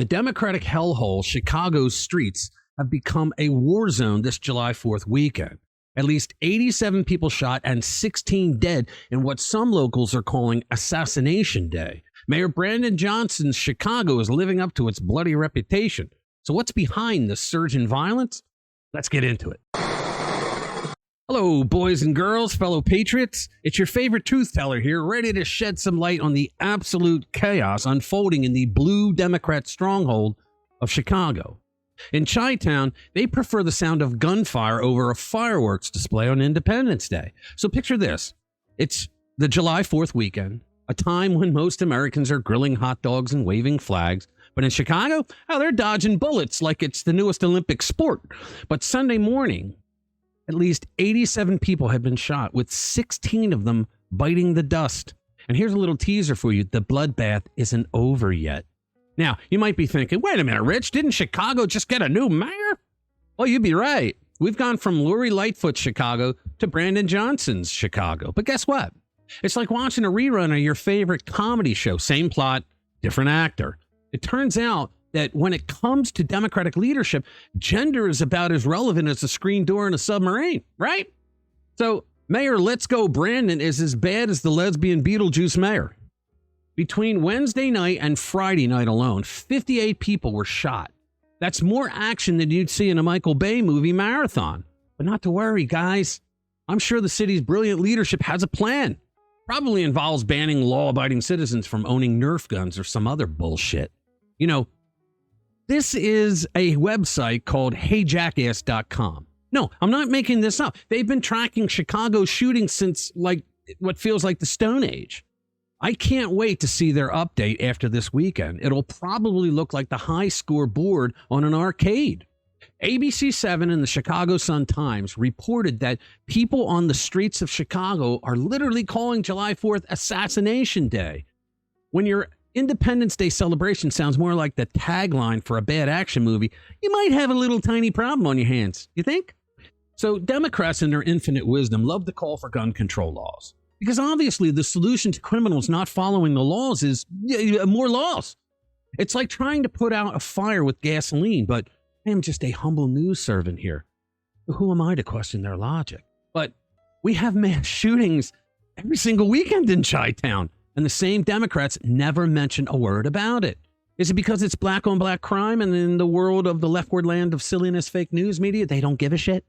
The Democratic hellhole, Chicago's streets, have become a war zone this July 4th weekend. At least 87 people shot and 16 dead in what some locals are calling Assassination Day. Mayor Brandon Johnson's Chicago is living up to its bloody reputation. So what's behind the surge in violence? Let's get into it. Hello, boys and girls, fellow patriots. It's your favorite truth teller here, ready to shed some light on the absolute chaos unfolding in the blue Democrat stronghold of Chicago. In Chi-Town, they prefer the sound of gunfire over a fireworks display on Independence Day. So picture this. It's the July 4th weekend, a time when most Americans are grilling hot dogs and waving flags. But in Chicago, they're dodging bullets like it's the newest Olympic sport. But Sunday morning, at least 87 people had been shot, with 16 of them biting the dust. And here's a little teaser for you. The bloodbath isn't over yet. Now, you might be thinking, wait a minute, Rich, didn't Chicago just get a new mayor? Well, you'd be right. We've gone from Lori Lightfoot's Chicago to Brandon Johnson's Chicago. But guess what? It's like watching a rerun of your favorite comedy show. Same plot, different actor. It turns out that when it comes to Democratic leadership, gender is about as relevant as a screen door in a submarine, right? So Mayor Let's Go Brandon is as bad as the lesbian Beetlejuice mayor. Between Wednesday night and Friday night alone, 58 people were shot. That's more action than you'd see in a Michael Bay movie marathon. But not to worry, guys. I'm sure the city's brilliant leadership has a plan. Probably involves banning law-abiding citizens from owning Nerf guns or some other bullshit. You know, this is a website called heyjackass.com. No, I'm not making this up. They've been tracking Chicago shootings since, like, what feels like the Stone Age. I can't wait to see their update after this weekend. It'll probably look like the high score board on an arcade. ABC7 and the Chicago Sun-Times reported that people on the streets of Chicago are literally calling July 4th Assassination Day. When your Independence Day celebration sounds more like the tagline for a bad action movie, you might have a little tiny problem on your hands. You think? So Democrats in their infinite wisdom love to call for gun control laws. Because obviously the solution to criminals not following the laws is more laws. It's like trying to put out a fire with gasoline, but I am just a humble news servant here. Who am I to question their logic? But we have mass shootings every single weekend in Chi-Town, and the same Democrats never mention a word about it. Is it because it's black on black crime, and in the world of the leftward land of silliness fake news media, they don't give a shit?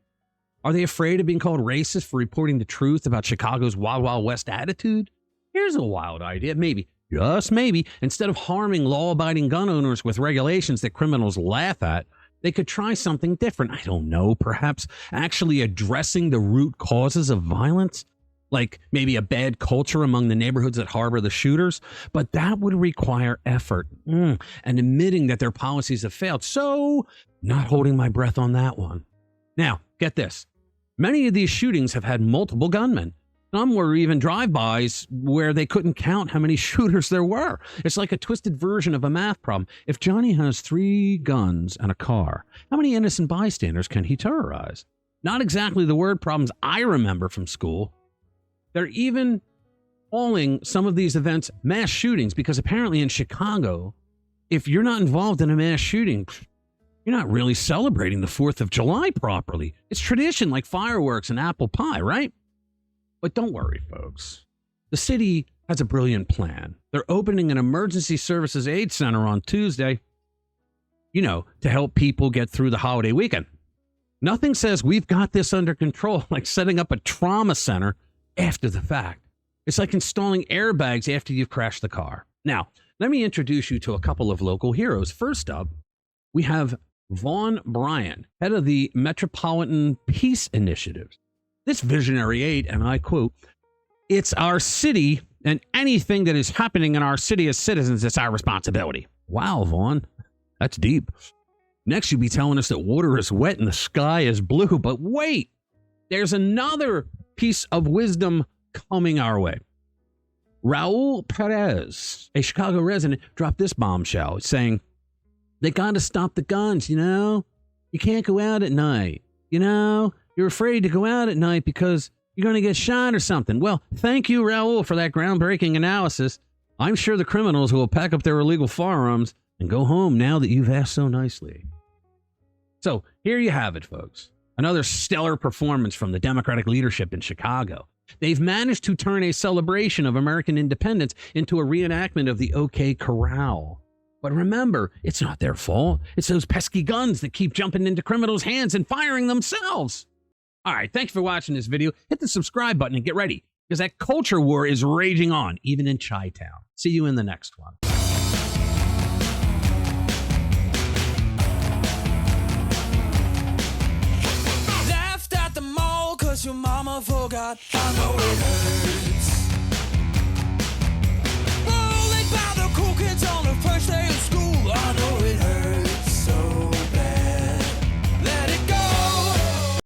Are they afraid of being called racist for reporting the truth about Chicago's Wild Wild West attitude? Here's a wild idea. Maybe, just maybe, instead of harming law-abiding gun owners with regulations that criminals laugh at, they could try something different. I don't know, perhaps actually addressing the root causes of violence? Like maybe a bad culture among the neighborhoods that harbor the shooters? But that would require effort and admitting that their policies have failed. So, not holding my breath on that one. Now, get this. Many of these shootings have had multiple gunmen. Some were even drive-bys where they couldn't count how many shooters there were. It's like a twisted version of a math problem. If Johnny has 3 guns and a car, how many innocent bystanders can he terrorize? Not exactly the word problems I remember from school. They're even calling some of these events mass shootings because apparently in Chicago, if you're not involved in a mass shooting, you're not really celebrating the 4th of July properly. It's tradition like fireworks and apple pie, right? But don't worry, folks. The city has a brilliant plan. They're opening an emergency services aid center on Tuesday, to help people get through the holiday weekend. Nothing says we've got this under control like setting up a trauma center after the fact. It's like installing airbags after you've crashed the car. Now, let me introduce you to a couple of local heroes. First up, we have Vaughn Bryan, head of the Metropolitan Peace Initiative. This visionary aide, and I quote, "It's our city, and anything that is happening in our city as citizens, it's our responsibility." Wow, Vaughn, that's deep. Next, you'll be telling us that water is wet and the sky is blue. But wait, there's another piece of wisdom coming our way. Raul Perez, a Chicago resident, dropped this bombshell saying, "They got to stop the guns, You can't go out at night. You're afraid to go out at night because you're going to get shot or something." Well, thank you, Raul, for that groundbreaking analysis. I'm sure the criminals will pack up their illegal firearms and go home now that you've asked so nicely. So here you have it, folks. Another stellar performance from the Democratic leadership in Chicago. They've managed to turn a celebration of American independence into a reenactment of the OK Corral. But remember, it's not their fault. It's those pesky guns that keep jumping into criminals' hands and firing themselves. All right, thanks for watching this video. Hit the subscribe button and get ready, because that culture war is raging on, even in Chi-Town. See you in the next one. Laughed at the mall 'cause your mama forgot. I know it hurts. Rolling by the cool kids on the first day of school. I know it hurts.